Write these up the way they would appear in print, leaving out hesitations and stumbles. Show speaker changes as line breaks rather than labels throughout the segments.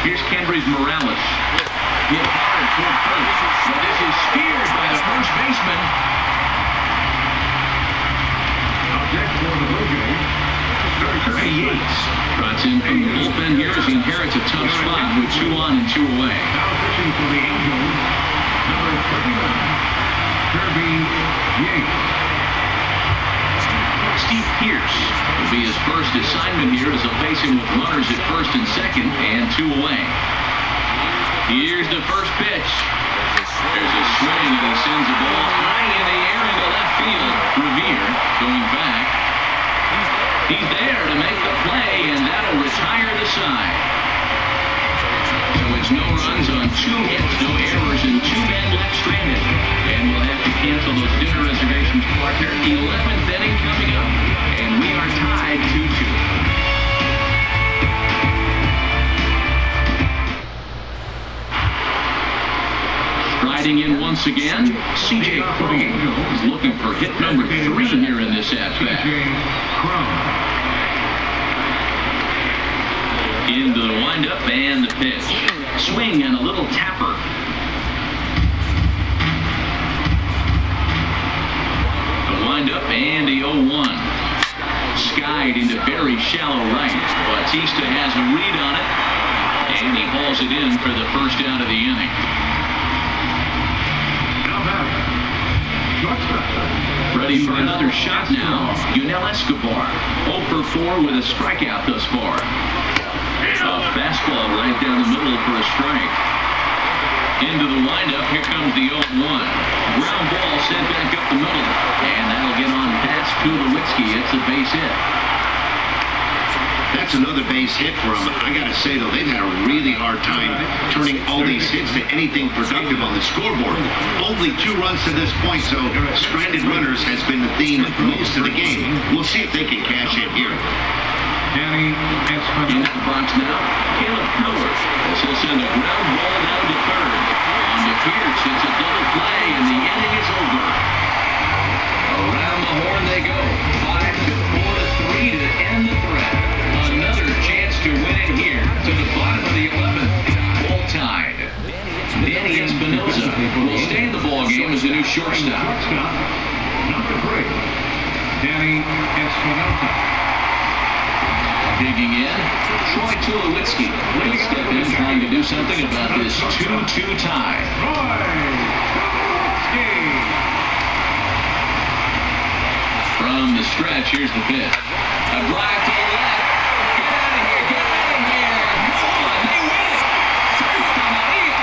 Here's Kendrys Morales. Hit hard toward first. But this is speared by the first baseman.
Up next for the Blue Jays,
Kirby Yates trots in from the bullpen here as he inherits a tough spot with 2 on and 2 away.
now pitching for the Angels, number 39, Kirby Yates.
Steve Pierce will be his first assignment here as he'll face him with runners at first and second and 2 away. Here's the first pitch. There's a swing and he sends the ball high in the air into left field. Revere going back. He's there to make the play, and that'll retire the side. So it's no runs on 2 hits, no errors, and 2 men left stranded. And we'll have to cancel those dinner reservations, partner. 11th inning coming up, and we are tied 2-2. Striding in once again, C.J. Crum is looking for hit number 3 here in this at-bat.
C.J. Crum.
Into the windup and the pitch. Swing and a little tapper. The windup and the 0-1. Skied into very shallow right. Bautista has a read on it. And he hauls it in for the first out of the inning. Ready for another shot now. Yunel Escobar. 0 for 4 with a strikeout thus far. A fastball right down the middle for a strike. Into the windup. Here comes the 0-1. Ground ball sent back up the middle. And that'll get on past Tulowitzki. It's a base hit.
That's another base hit for them. I got to say, though, they've had a really hard time turning all these hits to anything productive on the scoreboard. Only 2 runs to this point, so stranded runners has been the theme most of the game. We'll see if they can cash in here.
Into the box now, Caleb Howard. This will send a ground ball down to third. On to Pierce, it's a double play, and the inning is over. Around the horn they go. 5-4-3 to end the threat. Another chance to win it here to the bottom of the 11th. All tied. Danny Espinosa will stay in the ball game as a new shortstop.
Number 3, Danny Espinosa.
Digging in, Troy Tulowitzki. He'll step in trying to do something about this 2-2 tie. From the stretch, here's the pitch. A drive to the left. Get out of here, get out of here. Come on, they win it. Santa Maria.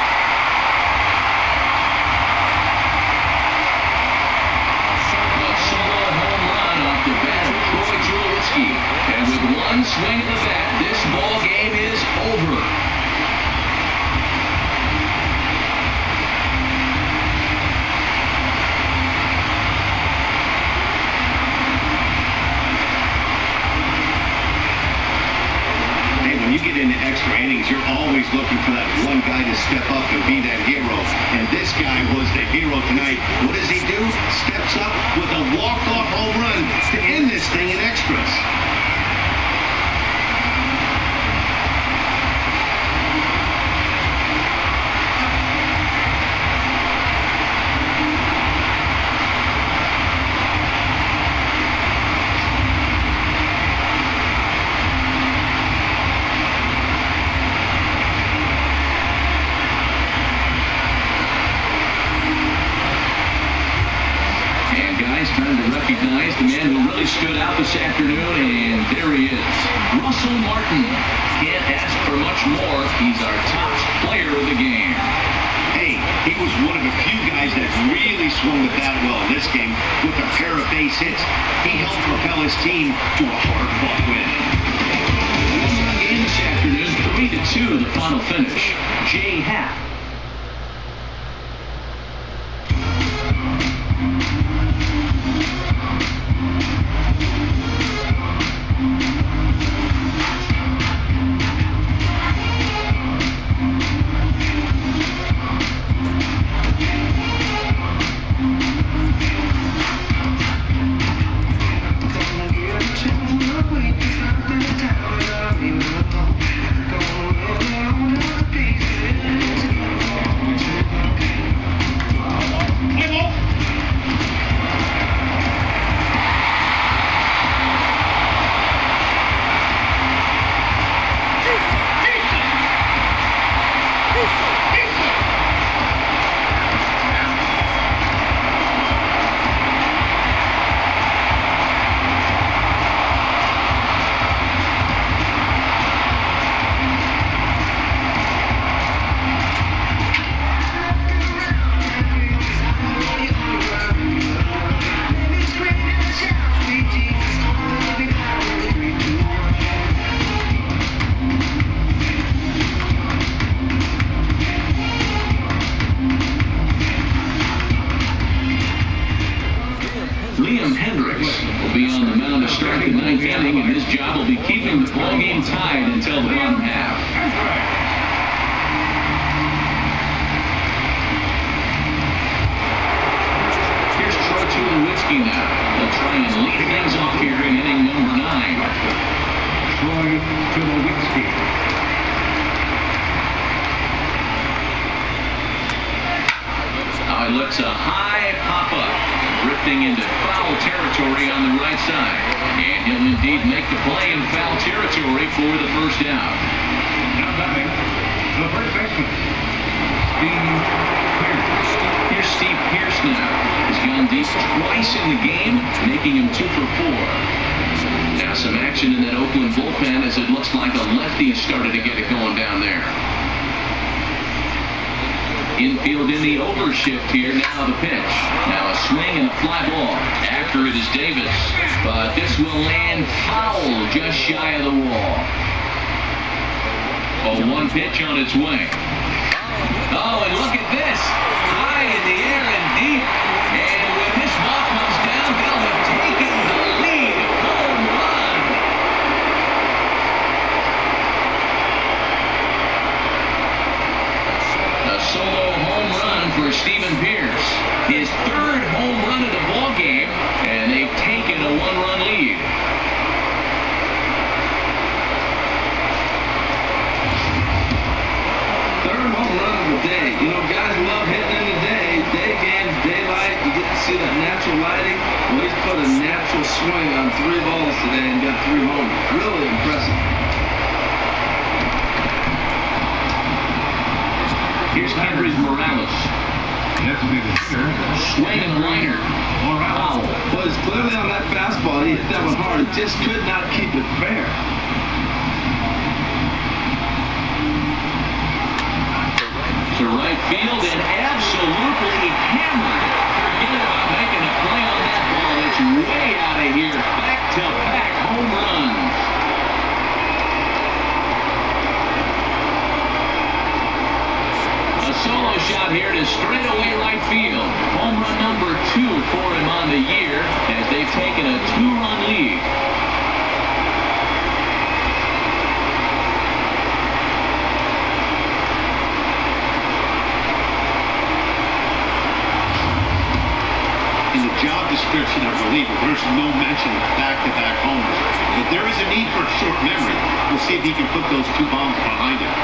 A solo home run off the bat of Troy Tulowitzki. And with 1 swing of the bat, this ball game is over.
When you get into extra innings, you're always looking for that one guy to step up and be that hero. And this guy was the hero tonight. What does he do? Steps up with a walk-off home run to end this thing in extras.
Time to recognize the man who really stood out this afternoon, and there he is, Russell Martin. Can't ask for much more. He's our top player of the game.
Hey, he was one of a few guys that really swung the bat well in this game with a pair of base hits. He helped propel his team to a hard-fought win.
Game this afternoon, 3-2 the final finish. Jay Happ.
Gonna
Liam Hendricks will be on the mound to start the ninth inning, and his job will be keeping the ball game tied until the bottom half. Here's Troy Tulowitzki now. They'll try and lead things off here in inning number 9.
Troy Tulowitzki.
He looks a high pop-up, drifting into foul territory on the right side. And he'll indeed make the play in foul territory for the first out.
Now batting, the first baseman, Steve Pierce.
Here's Steve Pierce now. He's gone deep twice in the game, making him 2 for 4. Now some action in that Oakland bullpen as it looks like a lefty has started to get it going down there. Infield in the overshift here. Now the pitch. Now a swing and a fly ball. After it is Davis. But this will land foul just shy of the wall. A 1 pitch on its way. Oh, and look at this. High in the air and deep. And when this ball comes down, they'll have taken the lead. Home run. A solo home run for Stephen Pierce. His 3rd home run of the ball game, and they've taken a 1-run lead.
Third home run of the day. You know, guys love hitting in the day. Day games, daylight, you get to see that natural lighting. Well, he's put a natural swing on 3 balls today and got 3 homers. Really impressive.
Here's Kendrys Morales.
Designated hitter,
Swing and a liner. Foul.
Well, it's clearly on that fastball. He hit that one hard. He just could not keep it fair.
To right field and absolutely hammered. Forget about making a play on that ball. It's way out of here. Back-to-back home runs. A solo shot here to straightaway right field. Home run number 2 for him on the year as they've taken a 2-run lead.
In the job description of reliever, there's no mention of back-to-back homers. But there is a need for short memory. We'll see if he can put those 2 bombs behind him.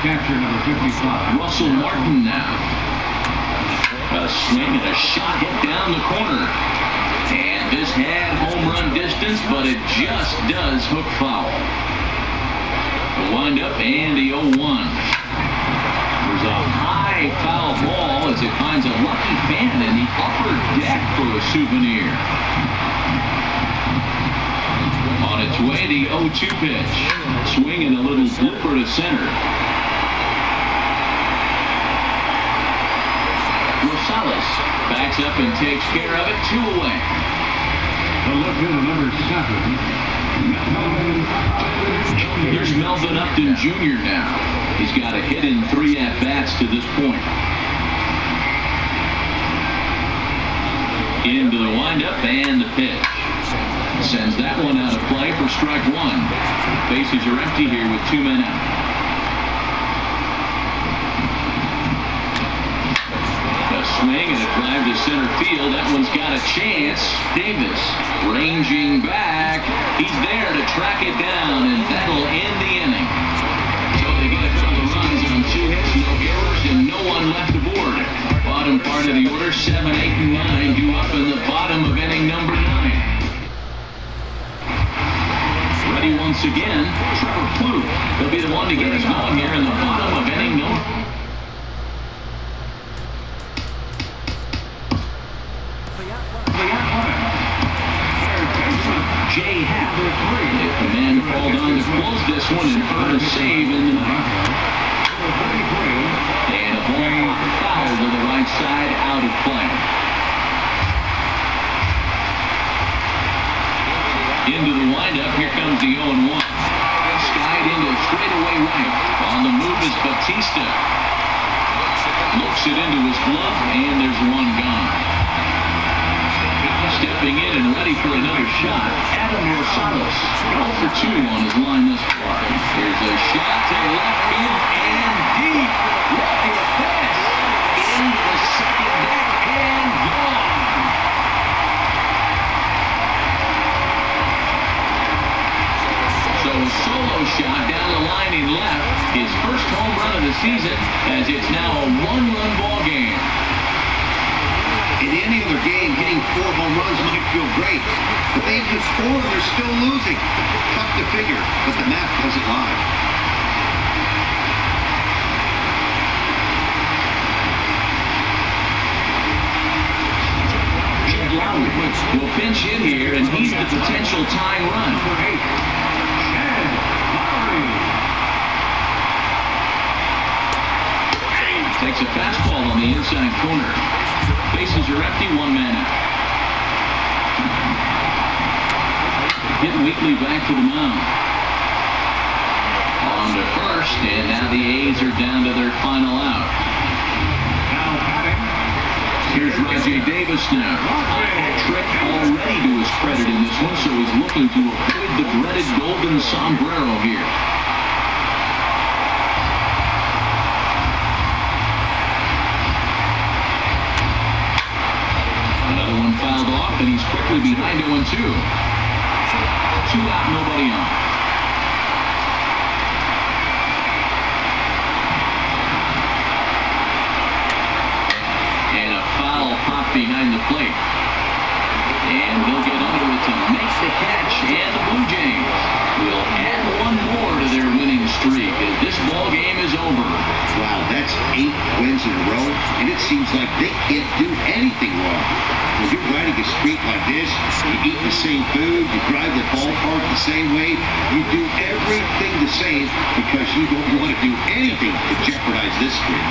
catcher number 55.
Russell Martin now. A swing and a shot hit down the corner. And this had home run distance, but it just does hook foul. The windup and the 0-1. There's a high foul ball as it finds a lucky fan in the upper deck for a souvenir. On its way, the 0-2 pitch. Swinging a little blooper to center. Rosales backs up and takes care of it. 2 away.
The look in number 7.
Here's Melvin Upton Jr. now. He's got a hit in 3 at-bats to this point. Into the windup and the pitch. Sends that one out of play for strike 1. Bases are empty here with 2 men out. A swing and a drive to center field. That one's got a chance. Davis ranging back. He's there to track it down, and that'll end the inning. So they get a couple of runs on 2 hits, no errors, and no one left aboard. Bottom part of the order, 7, 8, and 9 due up in the bottom of inning number 9. Ready once again, Trevor Plouffe. He'll be the one to get us going here in the bottom of inning number 9. Jay Happ. The man called on to close this one and earn a save in the ninth. And a ball foul to the right side, out of play. Into the windup, here comes the 0-1. Sky right into straightaway right. On the move is Batista. Looks it into his glove, and there's one gone. Stepping in and ready for another shot, Adam Rosales. 0 for 2 on his line this far. Here's a shot to left field and deep. Lucky to pass. Into the second deck and gone. So a solo shot down the line in left. His first home run of the season, as it's now a one-run ball game.
In any other game, hitting 4 home runs might feel great. But they just scored, they're still losing. Tough to figure, but the math doesn't lie.
Will pinch in here, and he's the potential tying run. Takes a fastball on the inside corner. Bases are empty, 1 man out. Hit Wheatley back to the mound. On to first, and now the A's are down to their final out. Here's Rajay Davis now. Trick already to his credit in this one, so he's looking to avoid the dreaded golden sombrero here. Another one fouled off, and he's quickly behind 0-2. 2 out, nobody on. Pop behind the plate. And he'll get under it to make the catch. And the Blue Jays will add 1 more to their winning streak as this ball game is over.
Wow, that's 8 wins in a row, and it seems like they can't do anything wrong. When you're riding a streak like this, you eat the same food, you drive the ballpark the same way, you do everything the same because you don't want to do anything to jeopardize this streak.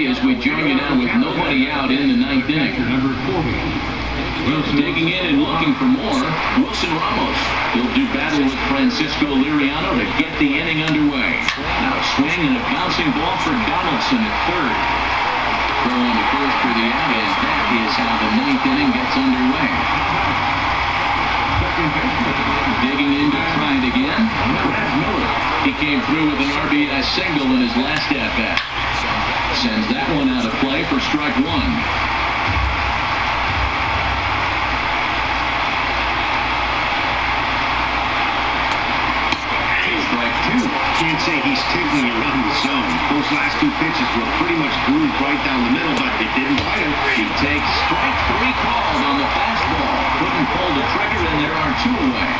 As we join you now with nobody out in the 9th inning.
Number 40.
Digging in and looking for more, Wilson Ramos. He'll do battle with Francisco Liriano to get the inning underway. Now a swing and a bouncing ball for Donaldson at third. Throwing to first for the out, and that is how the 9th inning gets underway. Digging in to try it again. He came through with an RBI single in his last at-bat. Sends that one out of play for strike 1. Strike 2.
Can't say he's tickling around the zone. Those last 2 pitches were pretty much grooved right down the middle, but it didn't bite him.
He takes strike 3 called on the fastball. Couldn't pull the trigger, and there are 2 away.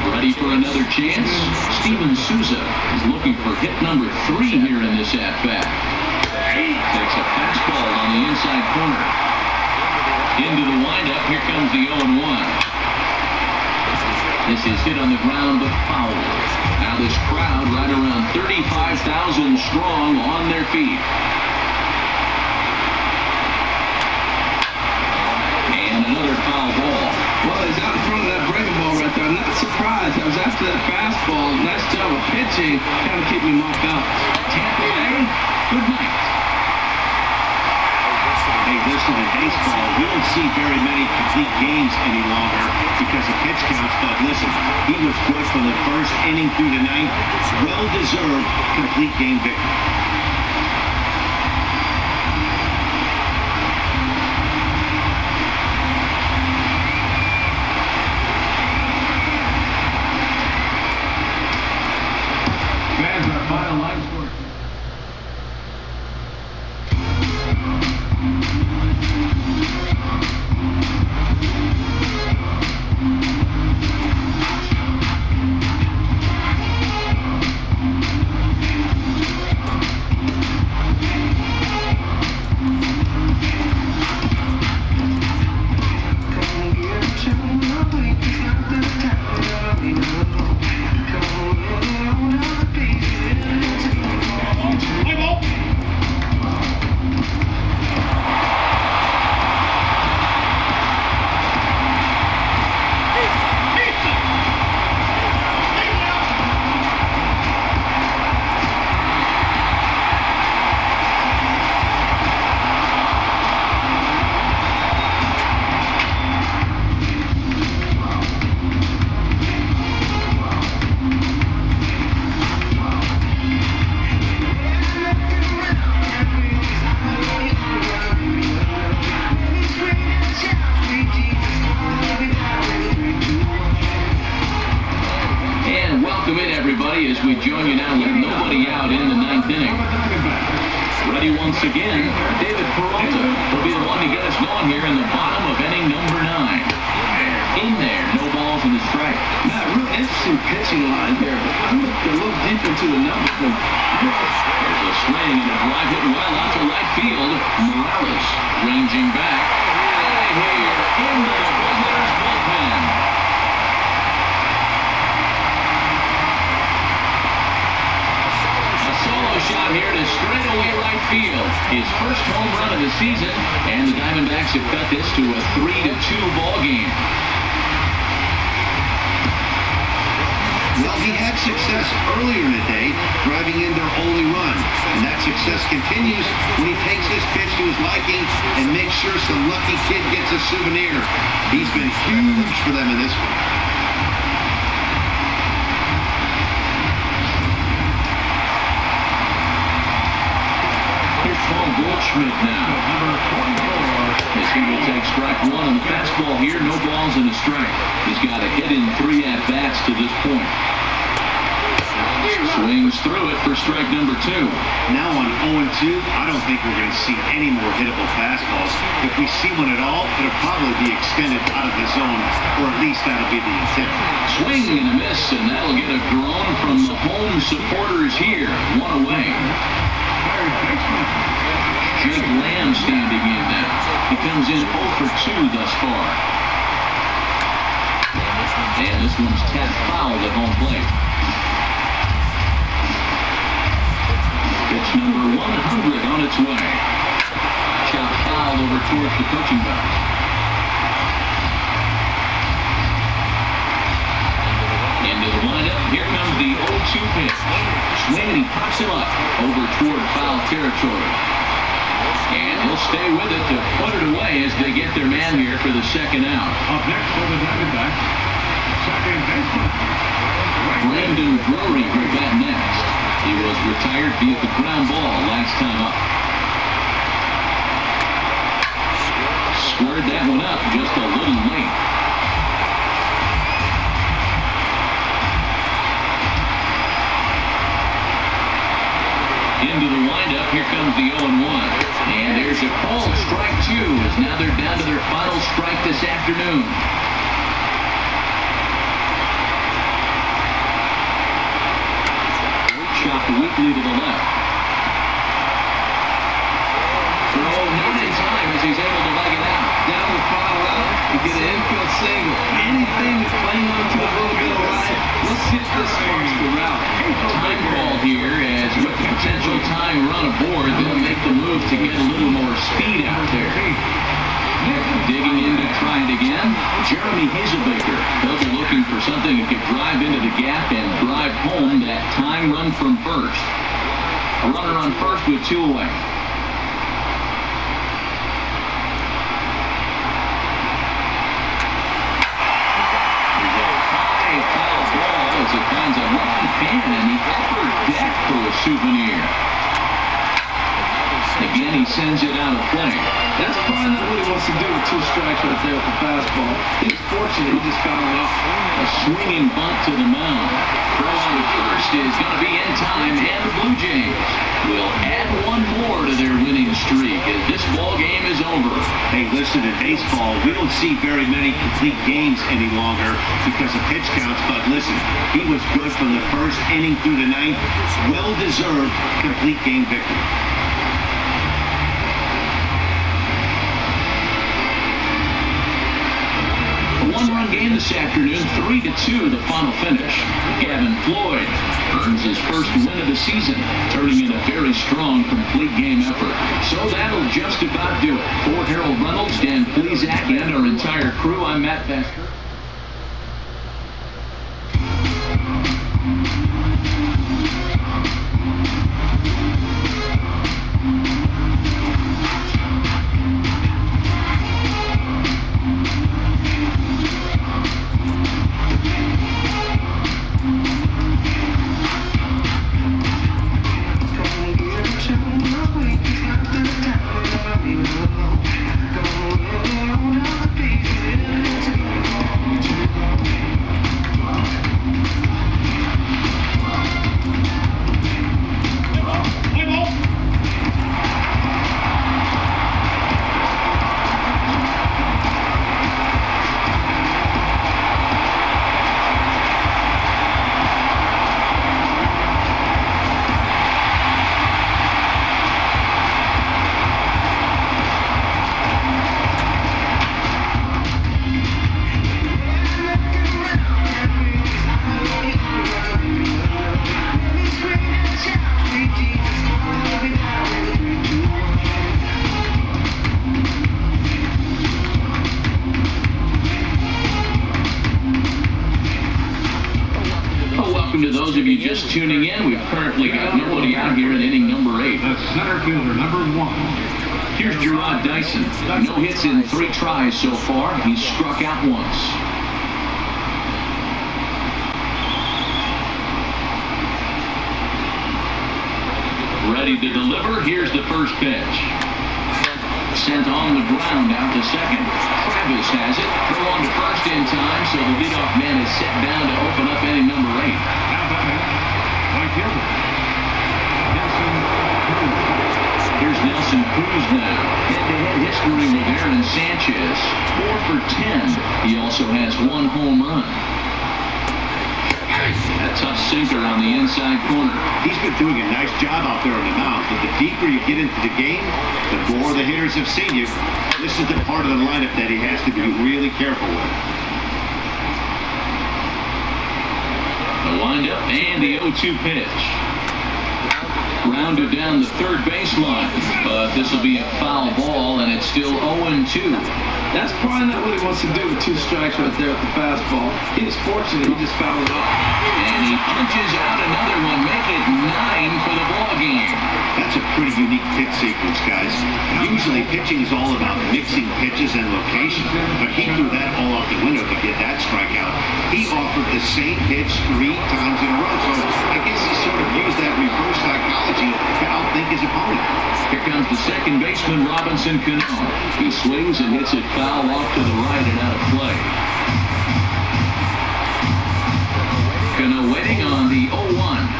Ready for another chance? Steven Souza is looking for hit number 3 here in this at-bat. He takes a fastball on the inside corner. Into the windup, here comes the 0-1. This is hit on the ground, but foul. Now this crowd right around 35,000 strong on their feet.
realized I was after that fastball. Nice job of pitching, kind of keeping him off balance.
Tampa Bay, good night.
Hey, listen, in baseball, we don't see very many complete games any longer because of pitch counts, but listen, he was good from the first inning through the ninth. Well-deserved complete game victory.
Fans, our final line score.
Welcome in, everybody, as we join you now with nobody out in the ninth inning. Ready once again, David Peralta will be the one to get us going here in the bottom of inning number 9. In there, no balls in the strike.
Matt, real interesting pitching line here, but I looked a little deep into the numbers.
There's a swing and a drive hit well out to right field. Morales ranging back. Here into the Blazers bullpen. Shot here to straightaway right field. His first home run of the season, and the Diamondbacks have cut this to a 3-2 ball game.
Well, he had success earlier in the day, driving in their only run. And that success continues when he takes this pitch to his liking and makes sure some lucky kid gets a souvenir. He's been huge for them in this one.
Goldschmidt now.
Number 24.
As he will take strike one on the fastball here. No balls and a strike. He's got a hit in 3 at-bats to this point. Swings through it for strike number 2.
Now on 0-2, I don't think we're going to see any more hittable fastballs. If we see one at all, it'll probably be extended out of the zone, or at least that'll be the intent.
Swing and a miss, and that'll get a groan from the home supporters here. 1 away. Jake Lamb standing in now. He comes in 0 for 2 thus far. And this one's tapped foul at home plate. Pitch number 100 on its way. Chopped foul over towards the coaching box. Into the windup. Here comes the 0-2 pitch. Swing and he pops him up over toward foul territory. And he'll stay with it to put it away as they get their man here for the second out.
Up next for the Diamondbacks, second baseman,
Brandon Drury will bat next. He was retired via the ground ball last time up. Squared that one up just a little late. Into the windup, here comes the 0-1. And there's a call, strike 2, as now they're down to their final strike this afternoon. Chopped weakly to the left. Throw not in time as he's able to leg it out.
Down the foul out, you get an infield single. Anything that's playing onto a little bit of ride, let's see if this sparks the route.
Time call here, as with the potential tying run aboard, they'll make the move to get a little more speed out there. Digging in to try it again, Jeremy Hazelbaker. They'll be looking for something that could drive into the gap and drive home that tying run from first. A runner on first with 2 away. As it finds a lucky fan in the upper deck for a souvenir. Again, he sends it out of play.
That's probably not what he wants to do with 2 strikes right there with the fastball. He's fortunate he just got him up.
A swinging bunt to the mound. Throw on to first is going to be in time, and the Blue Jays will add 1 more to their winning streak as this ball game is over.
Hey, listen, in baseball, we don't see very many complete games any longer because of pitch counts, but listen, he was good from the first inning through the 9th. Well-deserved complete game victory.
A 1-run game this afternoon, 3-2 the final finish. Gavin Floyd earns his first win of the season, turning in a very strong complete game effort. So that'll just about do it. For Harold Reynolds, Dan Plezak, and our entire crew, I'm Matt Baxter. To those of you just tuning in, we've currently got nobody out here in inning number 8.
The center fielder, number 1.
Here's Gerard Dyson. No hits in 3 tries so far. He's struck out once. Ready to deliver. Here's the first pitch. Sent on the ground out to second. Travis has it. Throw on to first in time, so the leadoff man is set down to open up inning number 8.
Right fielder, Nelson Cruz.
Here's Nelson Cruz now. Head-to-head history with Aaron Sanchez. 4 for 10. He also has 1 home run. A tough sinker on the inside corner.
He's been doing a nice job out there on the mound, but the deeper you get into the game, the more the hitters have seen you. This is the part of the lineup that he has to be really careful with.
The windup and the 0-2 pitch. Grounded down the third baseline, but this will be a foul ball, and it's still 0-2.
That's probably not what he wants to do with 2 strikes right there with the fastball. He's fortunate he just fouled it up.
And he punches out another one, make it 9 for the ball game.
That's a pretty unique pitch sequence, guys. Usually pitching is all about mixing pitches and location, but he threw that all out the window to get that strikeout. He offered the same pitch 3 times in a row, so I guess he sort of used that reverse psychology to outthink his opponent.
Here comes the second baseman, Robinson Cano. He swings and hits it foul off to the right and out of play. Cano waiting on the 0-1.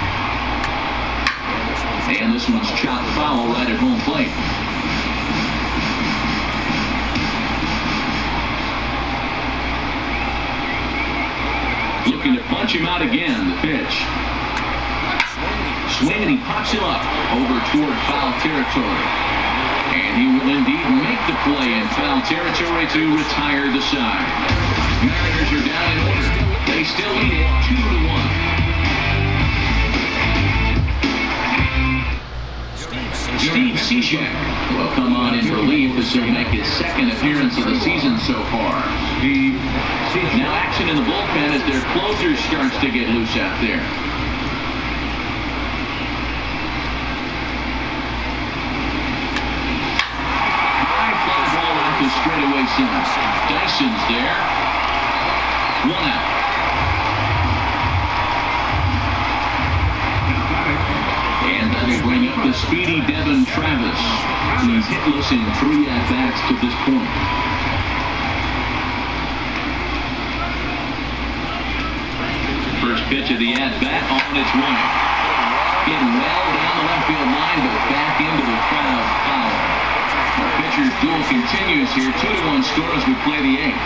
And this one's chopped foul right at home plate. Looking to punch him out again, the pitch. Swing, and he pops him up over toward foul territory. And he will indeed make the play in foul territory to retire the side. Mariners are down in order. They still lead it 2-1. Steve Cishek will come on in relief as he'll make his second appearance of the season so far.
Steve position.
Now action in the bullpen as their closer starts to get loose out there. High fly ball out to straightaway center. Dyson's there. 1 out. And that'll bring up the speedy Devin Travis. He's hitless in 3 at-bats to this point. First pitch of the at-bat on its way. Getting well down the left field line, but back into the crowd foul. Our pitcher's duel continues here. 2-1 score as we play the 8th.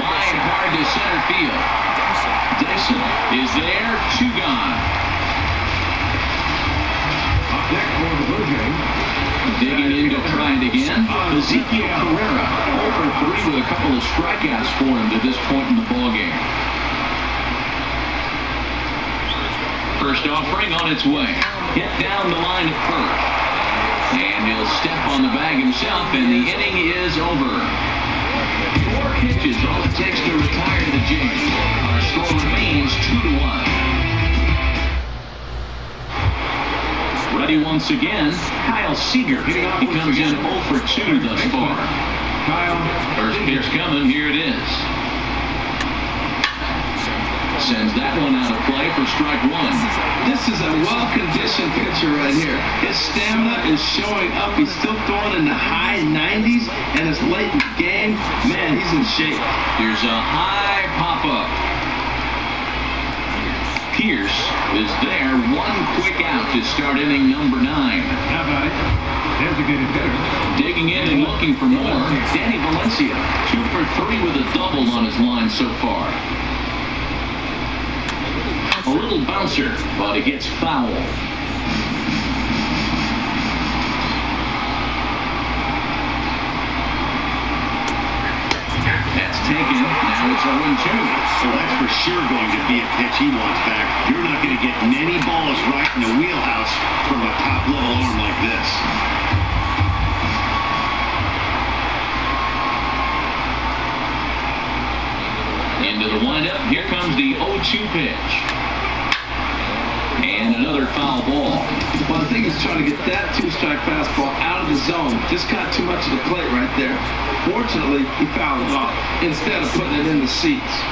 Line hard to center field. Dyson is there. 2 gone.
Up deck for the Blue Jays.
Digging in to try it again. Ezekiel Carrera, 0-for-3 with a couple of strikeouts for him to this point in the ballgame. First offering on its way. Hit down the line at first. And he'll step on the bag himself, and the inning is over. 4 pitches, all it takes to retire the Jays. Our score remains 2-1. Ready once again, Kyle Seager. He comes in 0-for-2 thus far. First pitch coming, here it is. Sends that one out of play for strike 1.
This is a well-conditioned pitcher right here. His stamina is showing up. He's still throwing in the high 90s, and it's late in the game. Man, he's in shape.
Here's a high pop-up. Pierce is there. 1 quick out to start inning number 9.
How about it? Designated hitter.
Digging in and looking for more. Danny Valencia, 2-for-3 with a double on his line so far. A little bouncer, but it gets foul. That's taken. Now it's 0-2.
So that's for sure going to be a pitch he wants back. You're not going to get many balls right in the wheelhouse from a top-level arm like this.
Into the windup. Here comes the 0-2 pitch. And another foul ball.
Well, I think he's trying to get that 2-strike fastball out of the zone. Just got too much of the plate right there. Fortunately, he fouled it off instead of putting it in the seats.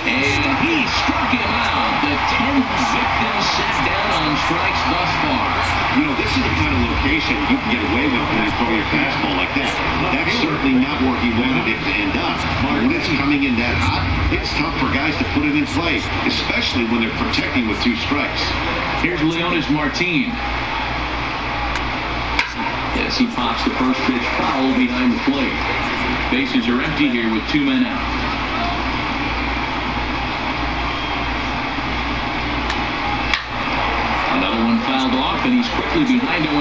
And he struck him out. The 10th victim set down on strikes thus far.
You know, this is the kind of location you can get away with when you throw your fastball like that. That's certainly not where he wanted it to end up. But when it's coming in that hot, it's tough for guys to put it in play, especially when they're protecting with 2 strikes.
Here's Leonis Martin. Yes, he pops the first pitch foul behind the plate. Bases are empty here with 2 men out. Another one fouled off, and he's quickly behind 0-2.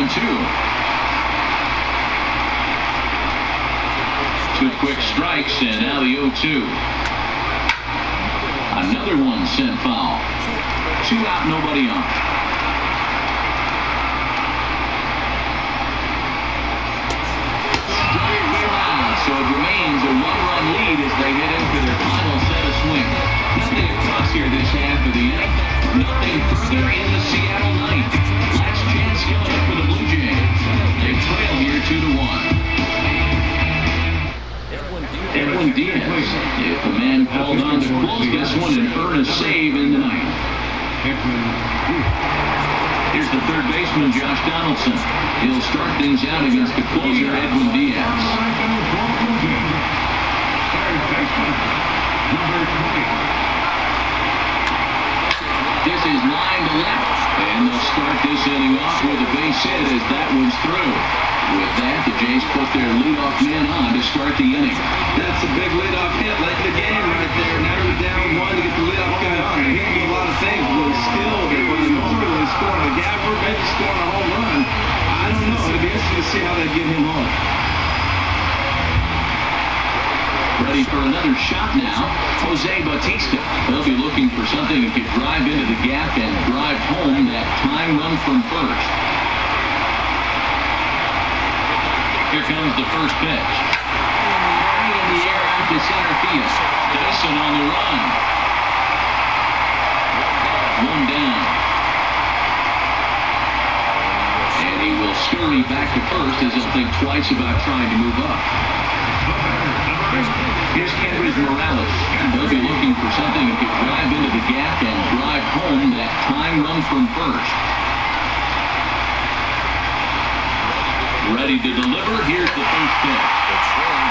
2 quick strikes, and now the 0-2. Another one sent foul. 2 out, nobody on. So it remains a 1-run lead as they head into their final set of swings. Nothing across here this half of the inning. Nothing further in the Seattle ninth. Last chance coming up for the Blue Jays. They trail here 2-1. Edwin Diaz, if the man called on to close this one and earn a save in the ninth. Here's the third baseman, Josh Donaldson. He'll start things out against the closer, Edwin Diaz. This is line to left, and they'll start this inning off with a base hit as that one's through. With that, the Jays put their leadoff man on to start the inning.
That's a big leadoff hit late in the game right there. Now you're down 1 to get the leadoff guy on. He can do a lot of things, but he's skilled. He was normally scoring a gapper, maybe scoring a home run. I don't know. It'll be interesting to see how they get him home.
Ready for another shot now, Jose Bautista. They'll be looking for something that could drive into the gap and drive home that time run from first. Here comes the first pitch. High in the air out to center field. Dyson on the run. One down. And he will scurry back to first as he'll think twice about trying to move up. Here's Kendrick Morales. They'll be looking for something that could drive into the gap and drive home that tying run from first. Ready to deliver. Here's the first pitch.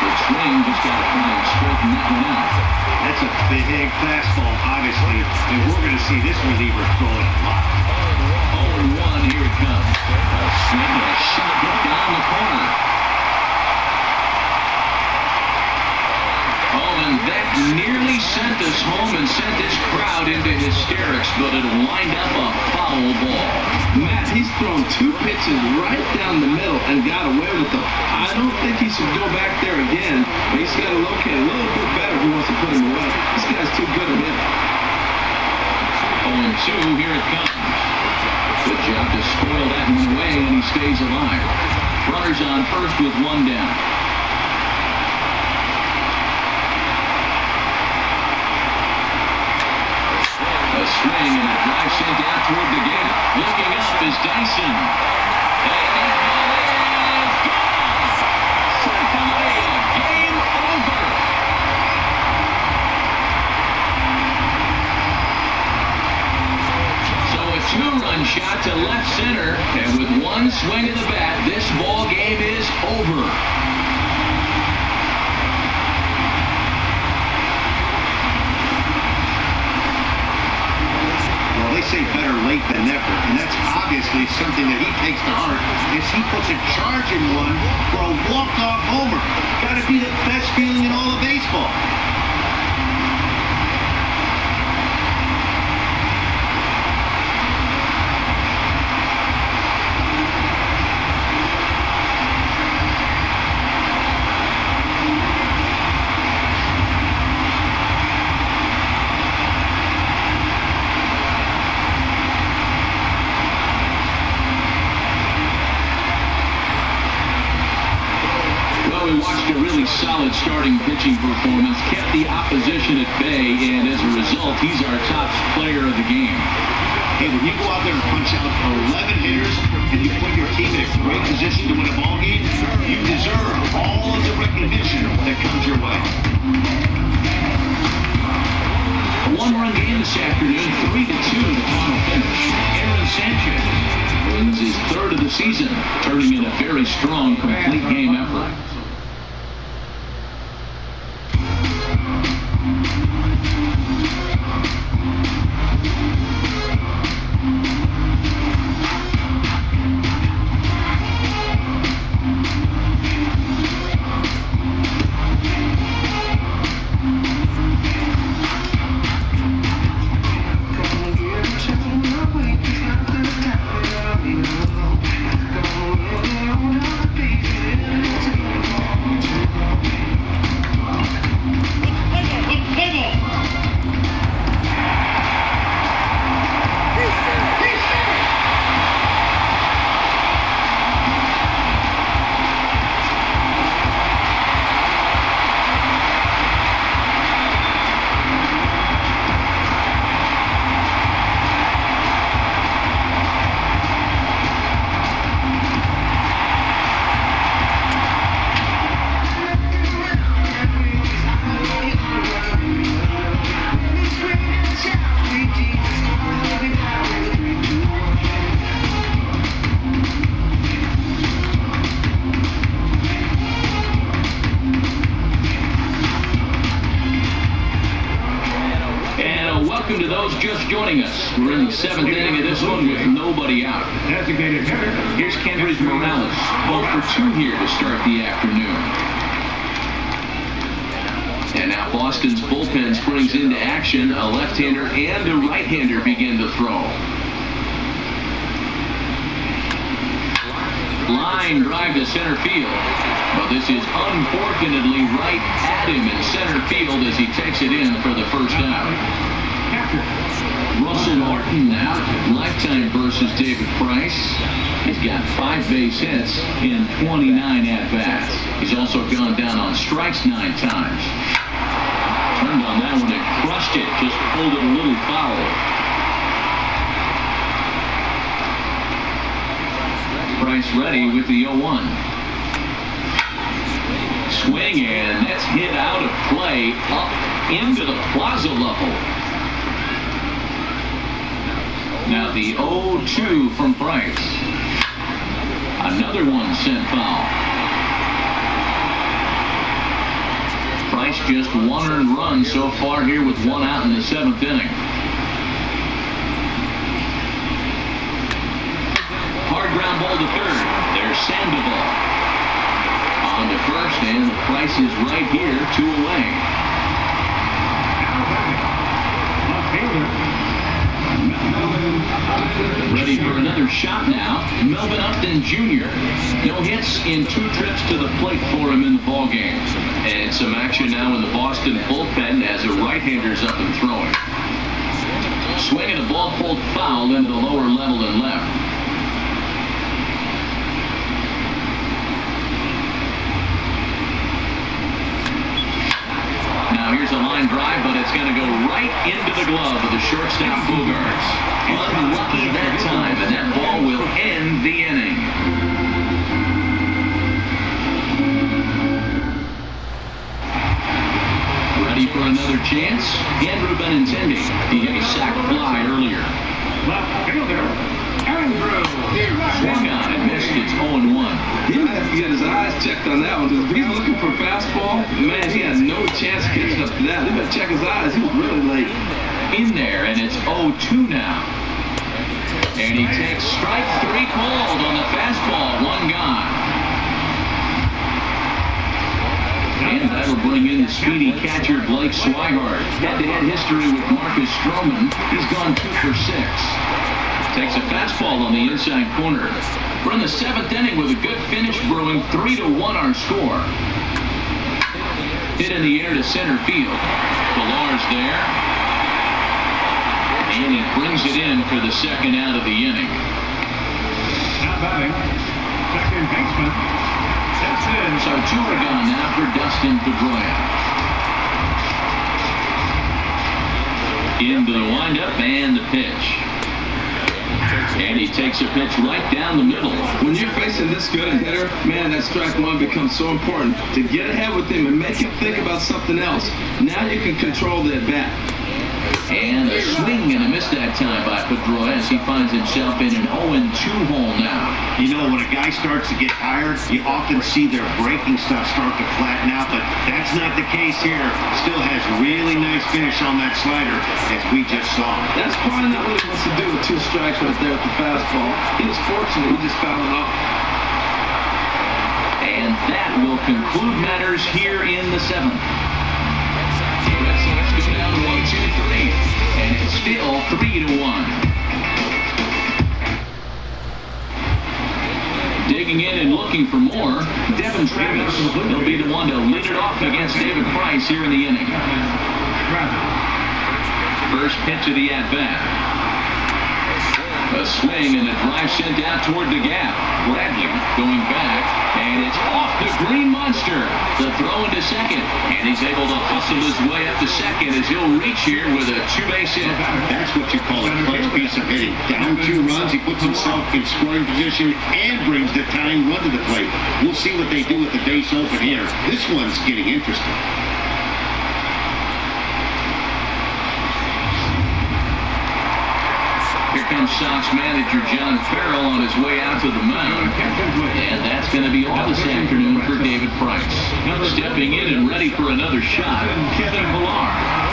The swing just got to try and straighten that one out.
That's a big fastball, obviously, and we're going to see this reliever throw it a lot.
0-1, here it comes. A swing and a shot down the corner. Oh, and that nearly sent us home and sent this crowd into hysterics, but it'll wind up a foul ball.
Matt, he's thrown 2 pitches right down the middle and got away with them. I don't think he should go back there again. He's got to locate a little bit better if he wants to put him away. This guy's too good at it.
0-2, here it comes. Good job to spoil that one away, and he stays alive. Runners on first with one down. A swing and a drive sent out toward the gate. Looking up is Dyson. And that ball is gone. Sent away. Game over. So a 2-run shot to left center, and with one swing of the bat, this ball game is over.
They say better late than never, and that's obviously something that he takes to heart as he puts a charging one for a walk-off homer. Got to be the best feeling in all of baseball.
We watched a really solid starting pitching performance, kept the opposition at bay, and as a result, he's our top player of the game.
Hey, when you go out there and punch out 11 hitters and you put your team in a great position to win a ball game, you deserve all of the recognition that comes your way.
A 1-run game this afternoon, 3-2 the final finish. Aaron Sanchez wins his 3rd of the season, turning in a very strong, complete game effort. Welcome to those just joining us. We're in the 7th inning of this one with nobody out.
Designated hitter.
Here's Kendrick Morales, 0 for 2 here to start the afternoon. And now Boston's bullpen springs into action. A left-hander and a right-hander begin to throw. Line drive to center field. But this is unfortunately right at him in center field as he takes it in for the first out.
Captain
Russell Martin now, lifetime versus David Price. He's got 5 base hits in 29 at-bats. He's also gone down on strikes 9 times. Turned on that one and crushed it, just pulled it a little foul. Price ready with the 0-1. Swing, and that's hit out of play up into the plaza level. Now the 0-2 from Price. Another one sent foul. Price just 1 earned run so far here with 1 out in the 7th inning. Hard ground ball to third. There's Sandoval. On to first, and the Price is right here, 2 away. Ready for another shot now. Melvin Upton Jr. No hits in 2 trips to the plate for him in the ballgame. And some action now in the Boston bullpen as a right-hander's up and throwing. Swinging the ball pulled foul into the lower level and left. Now here's a line drive, but it's going to go right into the glove of the shortstop Bogarts. Unlucky that time, and that ball will end the inning. Ready for another chance? Andrew Benintendi. He hit a sac fly earlier.
Left fielder, Andrew.
Swung on and missed. It's 0-1.
He might have to get his eyes checked on that one. Because if he's looking for fastball, man, he has no chance catching up to that. He better check his eyes. He was really late.
In there, and it's 0-2 now. And he takes strike 3 called on the fastball. 1 gone. And that'll bring in the speedy catcher Blake Swihart. Head-to-head history with Marcus Stroman. He's gone 2 for 6. Takes a fastball on the inside corner. We're in the 7th inning with a good finish brewing. 3-1 our score. Hit in the air to center field. Villar's there. And he brings it in for the 2nd out of the inning.
Now batting, second baseman. That's in.
So 2 are gone now for Dustin Pedroia. Into the windup and the pitch. And he takes a pitch right down the middle.
When you're facing this good a hitter, man, that strike 1 becomes so important. To get ahead with him and make him think about something else. Now you can control the at-bat.
And a swing and a miss that time by Pedroia as he finds himself in an 0-2 hole now.
You know, when a guy starts to get tired, you often see their breaking stuff start to flatten out, but that's not the case here. Still has really nice finish on that slider, as we just saw.
That's probably not what he wants to do with 2 strikes right there with the fastball. He was fortunate. He just fouled it off.
And that will conclude matters here in the 7th. Red Sox go down 1-2-3, and it's still 3-1. Digging in and looking for more, Devin Travis. He'll be the one to lead it off against David Price here in the inning. First pitch of the at-bat. A swing and a drive sent out toward the gap. Bradley going back, and it's off the Green Monster. The throw into second, and he's able to hustle his way up to second as he'll reach here with a 2-base hit.
That's what you call a clutch piece of hitting. Down 2 runs, he puts himself in scoring position and brings the tying run to the plate. We'll see what they do with the base open here. This one's getting interesting.
Here comes Sox manager John Farrell on his way out to the mound. And that's going to be all this afternoon for David Price. Stepping in and ready for another shot, Kevin Villar.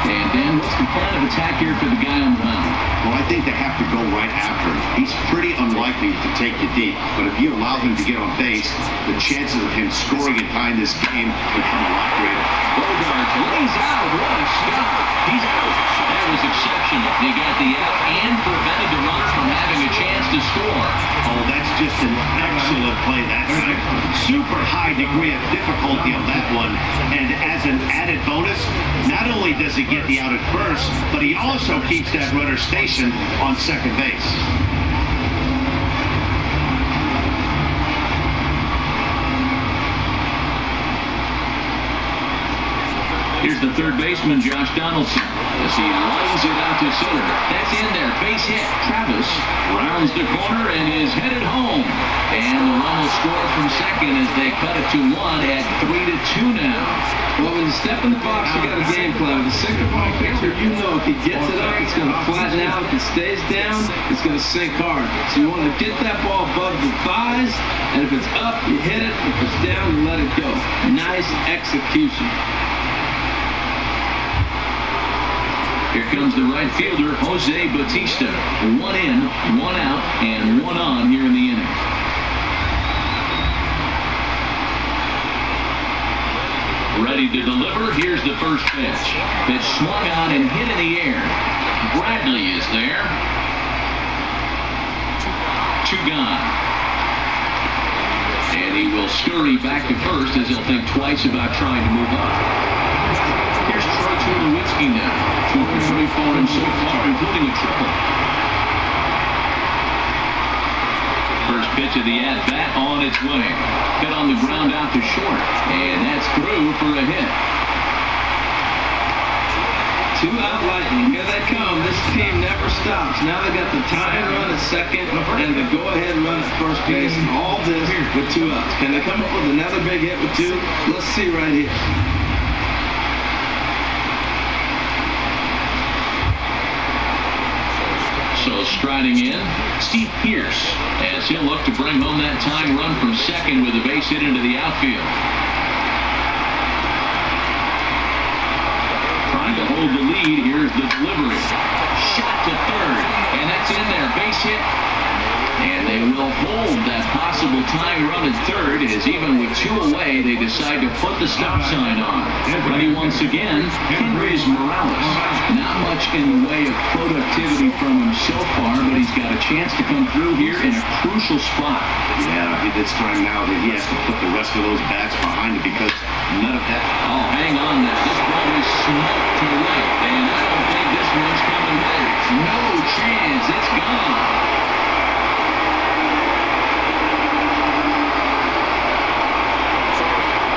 And Dan, what's the plan of attack here for the guy on the mound?
Well, I think they have to go right after him. He's pretty unlikely to take you deep, but if you allow him to get on base, the chances of him scoring and tying this game become a lot greater.
Bogarts lays out. What a stop. He's out. That was exceptional. He got the out and prevented the runner from having a chance to score.
Oh, that's just an excellent play that time. Super high degree of difficulty on that one. And as an added bonus, not only does he get the out at first, but he also keeps that runner stationed on second base.
Here's the third baseman, Josh Donaldson, as he lines it out to center. That's in there. Base hit. Travis rounds the corner and is headed home. And the run will score from second as they cut it to one at 3-2 now.
Well, when you step in the box, you got a game plan. With the sinker ball pitcher, you know if he gets it up, it's going to flatten out. If it stays down, it's going to sink hard. So you want to get that ball above the thighs, and if it's up, you hit it. If it's down, you let it go. Nice execution.
Here comes the right fielder, Jose Bautista. 1 in, 1 out, and 1 on here in the inning. Ready to deliver. Here's the first pitch. Pitch swung on and hit in the air. Bradley is there. 2 gone. And he will scurry back to first as he'll think twice about trying to move up. Here's Troy Tulowitzki now. 2 for 3 for him so far, including a triple. First pitch of the at-bat on its way. Hit on the ground out to short. And that's through for a hit.
2 out lightning. Here they come. This team never stops. Now they got the tying run at second and the go-ahead run at first base. And all this with 2 outs. Can they come up with another big hit with 2? Let's see right here.
So striding in, Steve Pearce, as he'll look to bring home that tying run from second with a base hit into the outfield. Trying to hold the lead, here's the delivery. Shot to third, and that's in there, base hit. And they will hold that possible tying run at third, as even with 2 away, they decide to put the stop sign on. Ready once again, Henry's Morales. Not much in the way of productivity from him so far, but he's got a chance to come through here in a crucial spot.
Yeah, it's time now that he has to put the rest of those bats behind it because none of that.
Oh, hang on there. This ball is smoked to right, and I don't think this one's coming back. No chance. It's gone.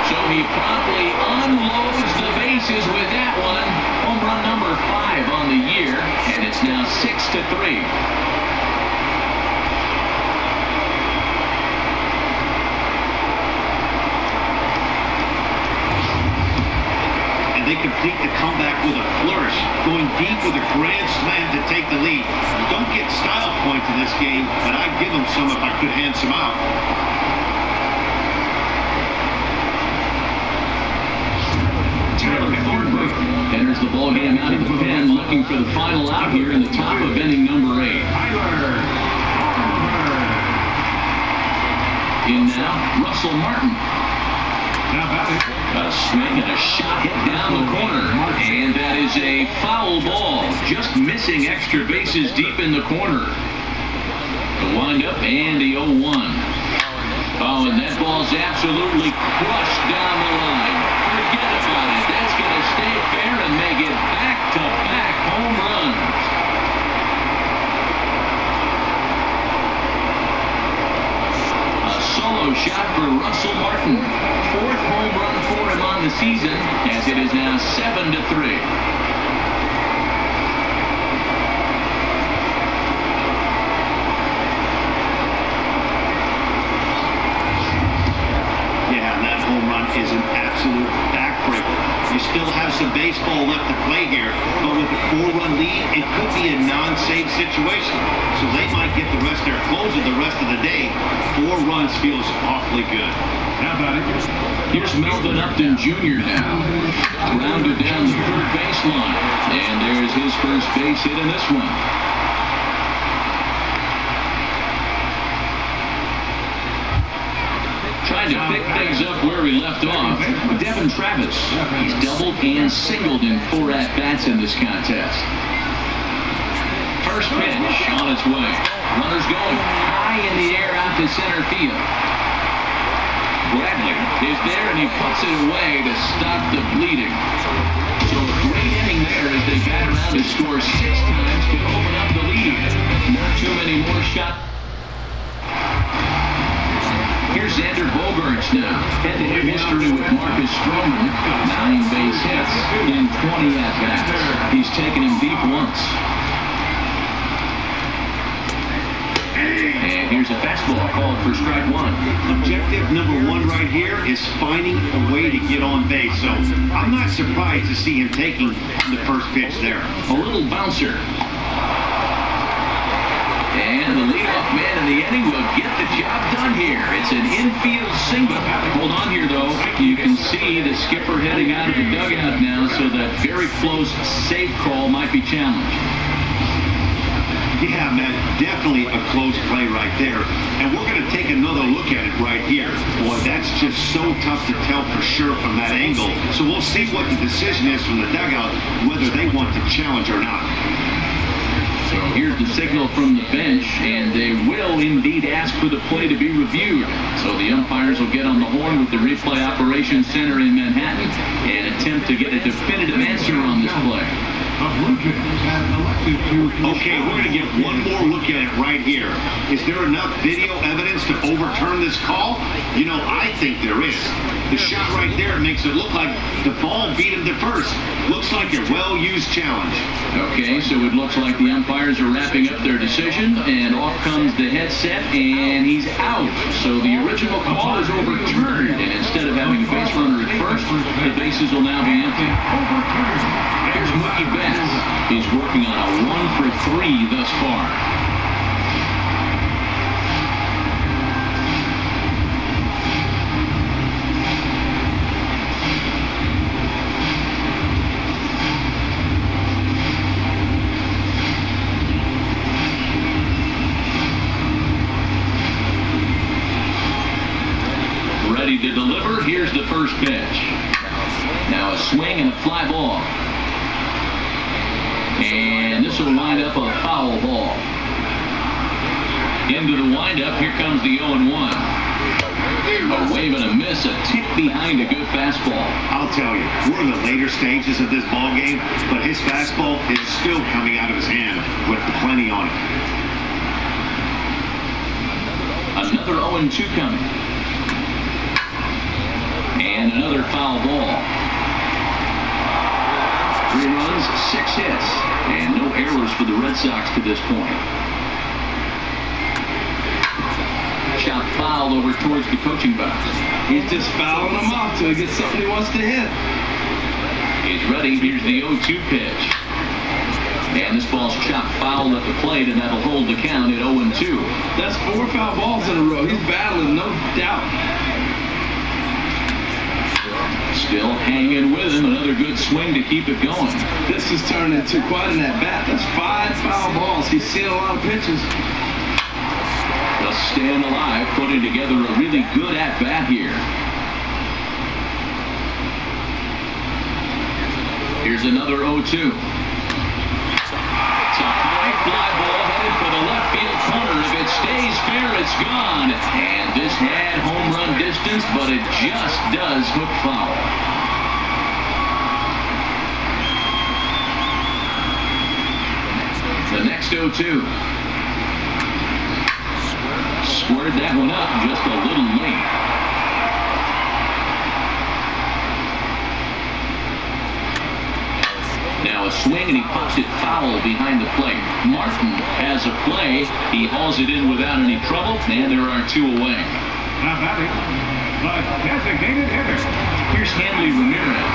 So he promptly unloads the bases with that one. Home run number 5 on the year, and it's now 6-3.
And they complete the comeback with a flourish, going deep with a grand slam to take the lead. Don't get style points in this game, but I'd give them some if I could hand some out.
Enters the ball game out of the pen, looking for the final out here in the top of inning number 8. In now, Russell Martin. A swing and a shot hit down the corner, and that is a foul ball, just missing extra bases deep in the corner. The windup and the 0-1. Oh, and that ball's absolutely crushed down the line. Forget about it. That's going to stay fair and make it back-to-back home runs. A solo shot for Russell Martin. 4th home run for him on the season, as it is now 7-3.
Is an absolute backbreaker. You still have some baseball left to play here, but with a 4-run lead, it could be a non-save situation. So they might get the rest of their closer the rest of the day. 4 runs feels awfully good.
How about it?
Here's Melvin Upton Jr. now. Rounded down the third baseline. And there's his first base hit in this one. Trying to pick things up where we left off. Devin Travis. He's doubled and singled in 4 at-bats in this contest. First pitch on its way. Runners going high in the air out to center field. Bradley is there, and he puts it away to stop the bleeding. So a great inning there as they bat around to score 6 times to open up the lead. Not too many more shots. Here's Xander Bogaerts now. Head-to-head history with Marcus Stroman. 9 base hits in 20 at-bats. He's taken him deep once. And here's a fastball called for strike 1.
Objective number 1 right here is finding a way to get on base. So I'm not surprised to see him taking the first pitch there.
A little bouncer. And the leadoff man in the inning will get the job done here. It's an infield single. Hold on here, though. You can see the skipper heading out of the dugout now, so that very close save call might be challenged.
Yeah, man, definitely a close play right there. And we're going to take another look at it right here. Boy, that's just so tough to tell for sure from that angle. So we'll see what the decision is from the dugout, whether they want to challenge or not.
So here's the signal from the bench, and they will indeed ask for the play to be reviewed. So the umpires will get on the horn with the replay operations center in Manhattan and attempt to get a definitive answer on this play.
Okay, we're going to get one more look at it right here. Is there enough video evidence to overturn this call? You know, I think there is. The shot right there makes it look like the ball beat him to first. Looks like a well-used challenge.
Okay, so it looks like the umpires are wrapping up their decision, and off comes the headset, and he's out. So the original call is overturned, and instead of having a base runner at first, the bases will now be empty. Here's Mookie Betts. He's working on a 1 for 3 thus far. Ready to deliver. Here's the first pitch. Now a swing and a fly ball. And this will wind up a foul ball. Into the windup, here comes the 0-1. A wave and a miss, a tick behind a good fastball.
I'll tell you, we're in the later stages of this ball game, but his fastball is still coming out of his hand with plenty on it.
Another 0-2 coming. And another foul ball. 3 runs, 6 hits, and no errors for the Red Sox to this point. Shot fouled over towards the coaching box.
He's just fouling them off till he gets something he wants to hit.
He's ready. Here's the 0-2 pitch. And this ball's chopped foul at the plate, and that'll hold the count at 0-2.
That's 4 foul balls in a row. He's battling, no doubt.
Still hanging with him. Another good swing to keep it going.
This is turning into quite an at-bat. That's 5 foul balls. He's seeing a lot of pitches.
Just staying alive, putting together a really good at-bat here. Here's another 0-2. It's a high fly ball headed for the left field corner. If it stays fair, it's gone. And this had home run distance, but it just does hook foul. The next 0-2. Squared that one up just a little late. Now a swing, and he pops it foul behind the plate. Martin has a play. He hauls it in without any trouble, and there are 2 away.
Now batting, the designated hitter.
Here's Hanley Ramirez.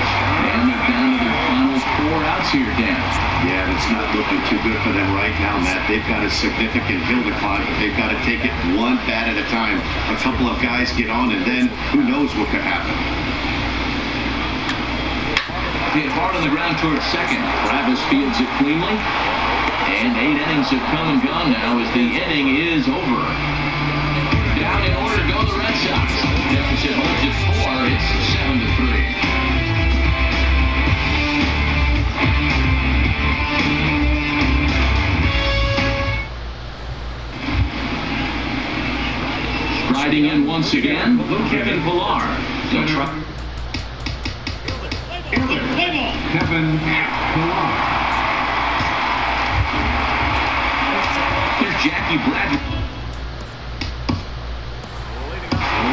And they're down to their final 4 outs here, Dan.
Yeah, it's not looking too good for them right now, Matt. They've got a significant hill to climb, but they've got to take it one bat at a time. A couple of guys get on, and then who knows what could happen.
Hit hard on the ground towards second. Travis fields it cleanly. And 8 innings have come and gone now as the inning is over. Down in order go the Red Sox. Deficit holds at 4. It's 7-3. Riding in once again, Kevin Pillar. He'll try.
Kevin Pillar.
Here's Jackie Bradley.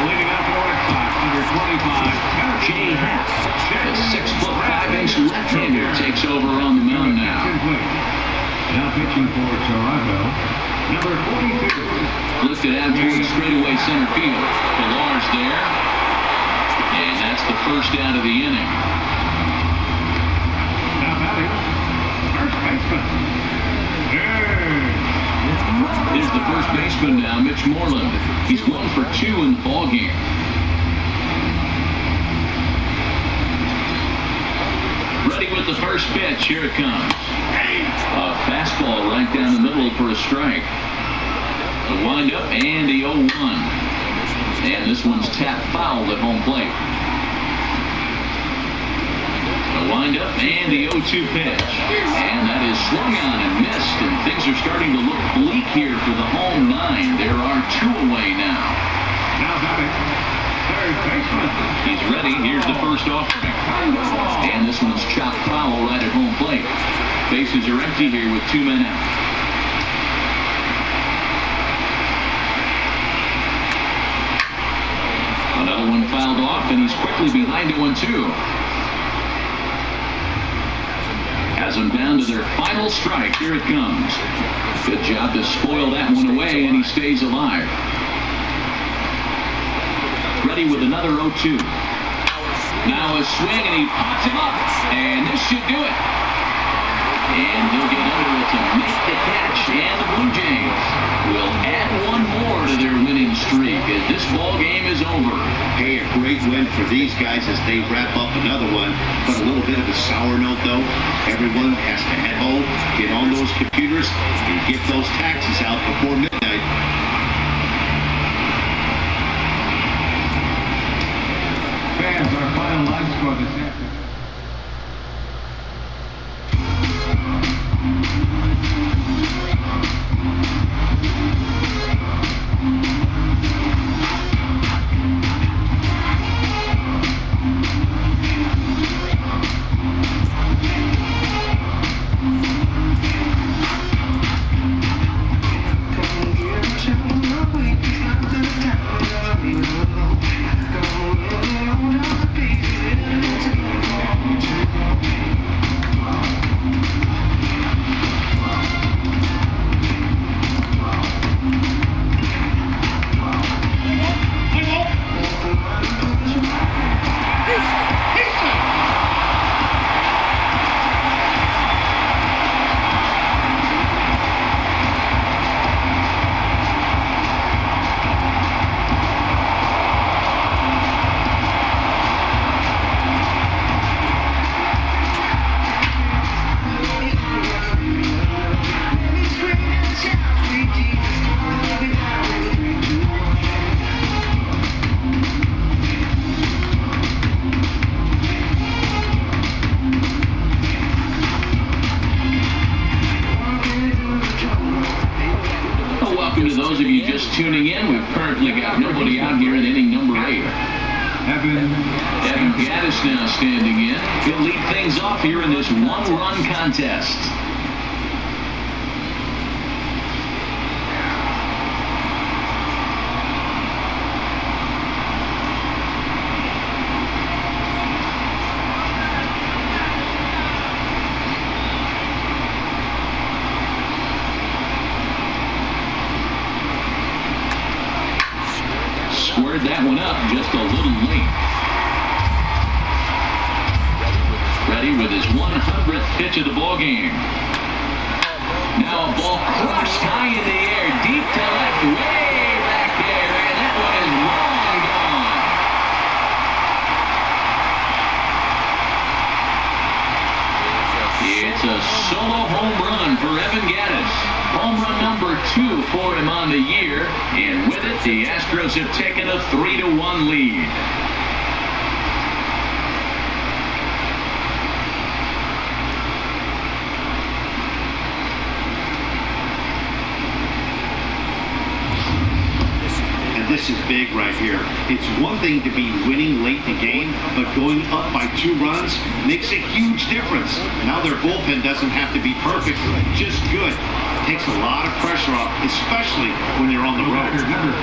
Leading out the Red Sox, number 25,
Jay Happ, the 6'5" left-hander, takes over on the mound now.
Now pitching for Toronto, number 42.
Lifted out towards straightaway center field. Pillar's there. And that's the first out of the inning.
Now batting, first baseman.
Here's the first baseman now, Mitch Moreland. He's 1 for 2 in the ballgame. Ready with the first pitch. Here it comes. A fastball right down the middle for a strike. The windup and the 0-1. And this one's tapped foul at home plate. The windup and the 0-2 pitch. And that is swung on and missed. And things are starting to look bleak here for the home 9. There are 2 away now.
Now batting, third baseman.
He's ready. Here's the first offering. And this one's chopped foul right at home plate. Bases are empty here with 2 men out. Another one fouled off, and he's quickly behind 0-2. Has them down to their final strike. Here it comes. Good job to spoil that one away, and he stays alive. Ready with another 0-2. Now a swing, and he pops him up. And this should do it. And he'll get under it to make the catch. And the Blue Jays will add 1 more to their winning streak as this ball game is over.
Hey, a great win for these guys as they wrap up another one. But a little bit of a sour note, though. Everyone has to head home, get on those computers, and get those taxes out before midnight.
Fans, our final line score this afternoon.
Tuning in, we've currently got nobody out here in inning number 8. Evan Gaddis now standing in. He'll lead things off here in this 1-run contest. Squared that one up just a little late. Ready with his 100th pitch of the ball game. Now a ball crushed high in the air, deep to left, way back there, and that one is long gone. It's a solo home run for Evan Gaddis. Home run number 2 for him on the year, and with it, the Astros have taken a 3-1 lead.
This is big right here. It's one thing to be winning late in the game, but going up by 2 runs makes a huge difference. Now their bullpen doesn't have to be perfect, just good. Takes a lot of pressure off, especially when you're on the road.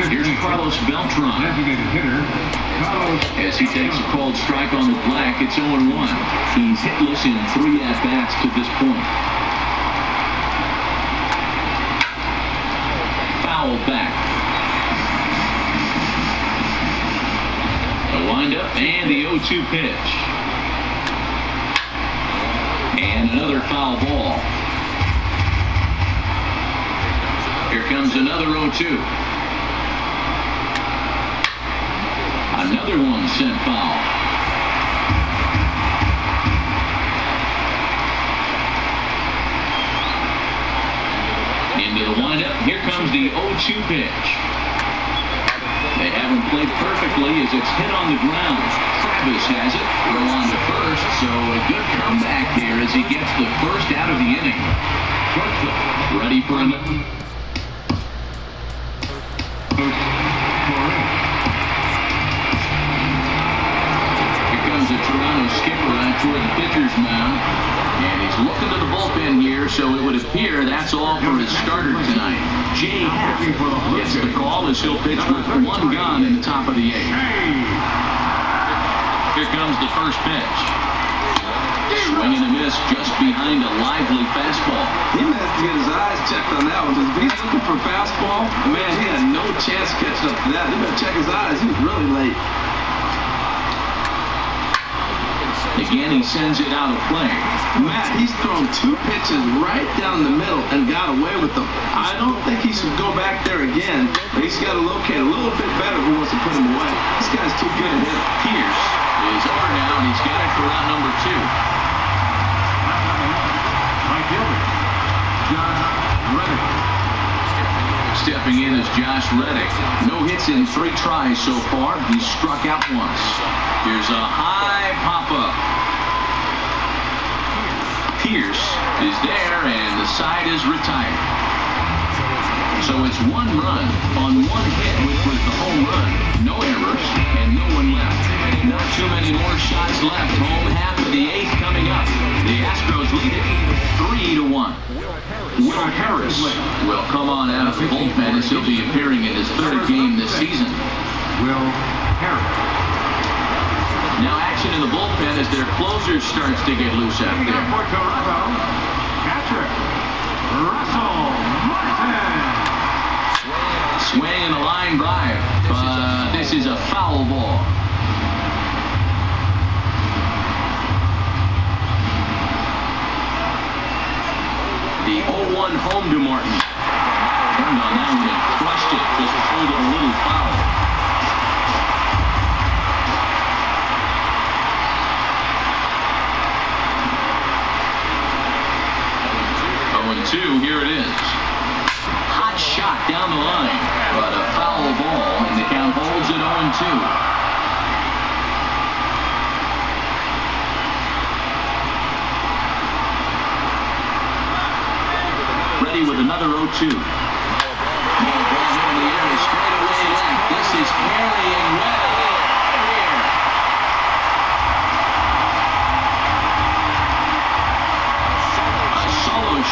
Here's Carlos Beltran.
Designated hitter, Carlos.
As he takes a called strike on the black, it's 0-1. He's hitless in 3 at-bats to this point. Foul back. The windup and the 0-2 pitch. And another foul ball. Here comes another 0-2. Another one sent foul. Into the windup. Here comes the 0-2 pitch. They haven't played perfectly as it's hit on the ground. Travis has it. We're on to first, so a good comeback here as he gets the first out of the inning. Ready for another. Here comes the Toronto skipper out toward the pitcher's mound. And he's looking to the bullpen here, so it would appear that's all for his starter tonight. Jay Happ gets the call as he'll pitch with 1 gone in the top of the 8th. Here comes the first pitch. Swing and a miss just behind a lively fastball.
He may have to get his eyes checked on that one. If he's looking for fastball, man, he had no chance catching up to that. He better check his eyes. He was really late.
Again, he sends it out of play.
Matt, he's thrown 2 pitches right down the middle and got away with them. I don't think he should go back there again. He's got to locate a little bit better if he wants to put him away. This guy's too good at hitting.
Pierce is over now, and he's got it for round number 2.
Right fielder, Josh Reddick.
Stepping in is Josh Reddick. No hits in 3 tries so far. He's struck out once. Here's a high pop-up. Pierce is there, and the side is retired. So it's 1 run on 1 hit, which was the home run. No errors, and no one left. Not too many more shots left. Home half of the 8th coming up. The Astros lead it 3-1. Will Harris will come on out of the bullpen as he'll be appearing in his 3rd game this season.
Will Harris.
Now action in the bullpen as their closer starts to get loose out there.
For Toronto, catcher, Russell Martin.
Swing and a line drive, but this is a foul ball. The 0-1 home to Martin. Turned on that one and crushed it. Just pulled it a little foul. 0-2, here it is. Hot shot down the line, but a foul ball, and the count holds at 0-2. Ready with another 0-2. This is carrying well.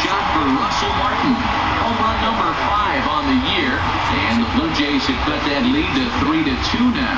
Shot for Russell Martin. Home run number 5 on the year. And the Blue Jays have cut that lead to 3-2 now.